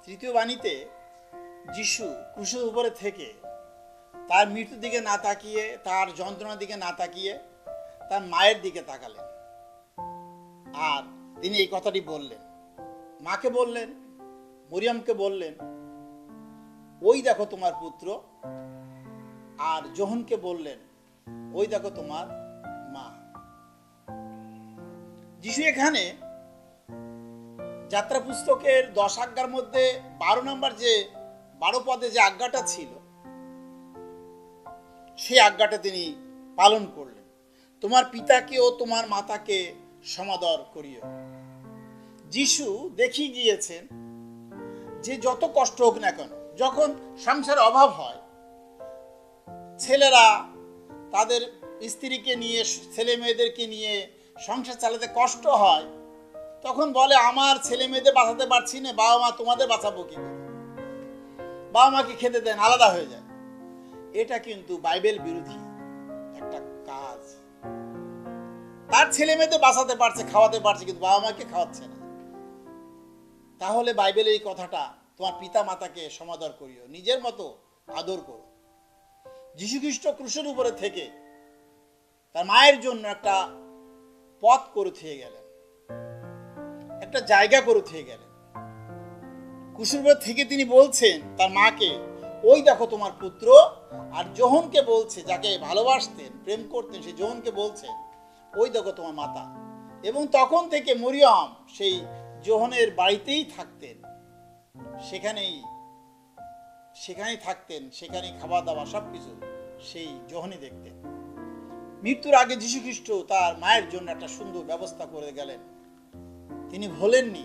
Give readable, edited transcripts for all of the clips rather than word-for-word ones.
তৃতীয় বাণীতে যিশু ক্রুশের উপরে থেকে তার মৃত্যুর দিকে না তাকিয়ে, তার যন্ত্রণার দিকে না তাকিয়ে তার মায়ের দিকে তাকালেন। আর তিনি এই কথাটি বললেন, মাকে বললেন, মরিয়মকে বললেন, ওই দেখো তোমার পুত্র। আর যোহনকে বললেন, ওই দেখো তোমার মা। যিশু এখানে যাত্রা পুস্তকের 10 আজ্ঞার মধ্যে 12 নম্বর যে 12 পদে যে আজ্ঞাটা ছিল, সেই আজ্ঞাটা তিনি পালন করলেন। তোমার পিতাকে ও তোমার মাতাকে সমাদর করিও। যিশু দেখিয়ে গিয়েছেন যে যত কষ্ট হোক না কেন, যখন সংসারে অভাব হয়, ছেলেরা তাদের স্ত্রীকে নিয়ে, ছেলে মেয়েদেরকে নিয়ে সংসার চালাতে কষ্ট হয়, তখন বলে আমার ছেলে মেয়েদের বাঁচাতে পারছি না, বাবা মা তোমাদের বাঁচাবো কি করে, বাবা মাকে খেতে দেন, আলাদা হয়ে যায়। এটা কিন্তু বাইবেল বিরোধী একটা কাজ। তার ছেলে মেয়েদের বাঁচাতে পারছে, খাওয়াতে পারছে, কিন্তু বাবা মাকে খাওয়াচ্ছে না। তাহলে বাইবেলের এই কথাটা, তোমার পিতা মাতাকে সমাদর করিও, নিজের মতো আদর করো। যীশু খ্রিস্ট ক্রুশের উপরে থেকে তার মায়ের জন্য একটা পথ করে থুয়ে গেলেন, একটা জায়গা করে থুয়ে গেলেন। ক্রুশের উপরে থেকে তিনি বলছেন তার মাকে, ওই দেখো তোমার পুত্র। আর যোহনকে বলছে, যাকে ভালোবাসতেন, প্রেম করতেন, সেই যোহনকে বলছেন, ওই দেখো তোমার মাতা। এবং তখন থেকে মরিয়ম সেই যোহনের বাড়িতেই থাকতেন, সেখানেই থাকতেন, সেখানেই খাওয়া দাওয়া সবকিছু সেই যোহনই দেখতেন। মৃত্যুর আগে যীশু খ্রিস্ট তার মায়ের জন্য একটা সুন্দর ব্যবস্থা করে গেলেন। তিনি ভোলেননি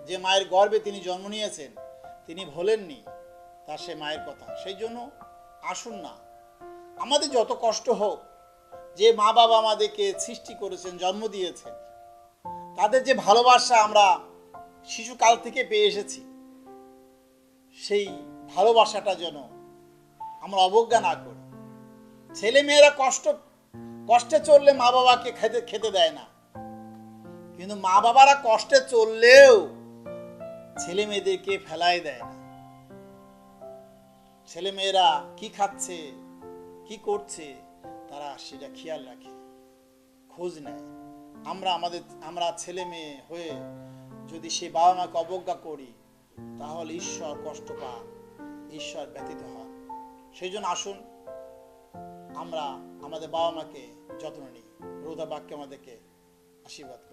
যে মায়ের গর্ভে তিনি জন্ম নিয়েছেন, তিনি ভোলেননি তার সে মায়ের কথা। সেই জন্য আসুন না, আমাদের যত কষ্ট হোক, যে মা বাবা আমাদেরকে সৃষ্টি করেছেন, জন্ম দিয়েছেন, তাদের যে ভালোবাসা আমরা শিশুকাল থেকে পেয়ে এসেছি, সেই ভালোবাসাটা যেন আমরা অবজ্ঞা না করি। ছেলে মেয়েরা কষ্টে চললে মা বাবাকে খেতে দেয় না, কিন্তু মা বাবারা কষ্টে চললেও ছেলে মেয়েদেরকে ফেলাই দেয় না। ছেলে মেয়েরা কি খাচ্ছে, কি করছে, তারা সেটা খেয়াল রাখে, খোঁজ নেয়। আমরা ছেলে মেয়ে হয়ে যদি সে বাবা মাকে অবজ্ঞা করি, তাহলে ঈশ্বর কষ্ট পান, ঈশ্বর ব্যথিত হন। সেই জন্য আসুন আমরা আমাদের বাবা মাকে যত্ন নিই। রোদা বাক্যে আমাদেরকে আশীর্বাদ করি।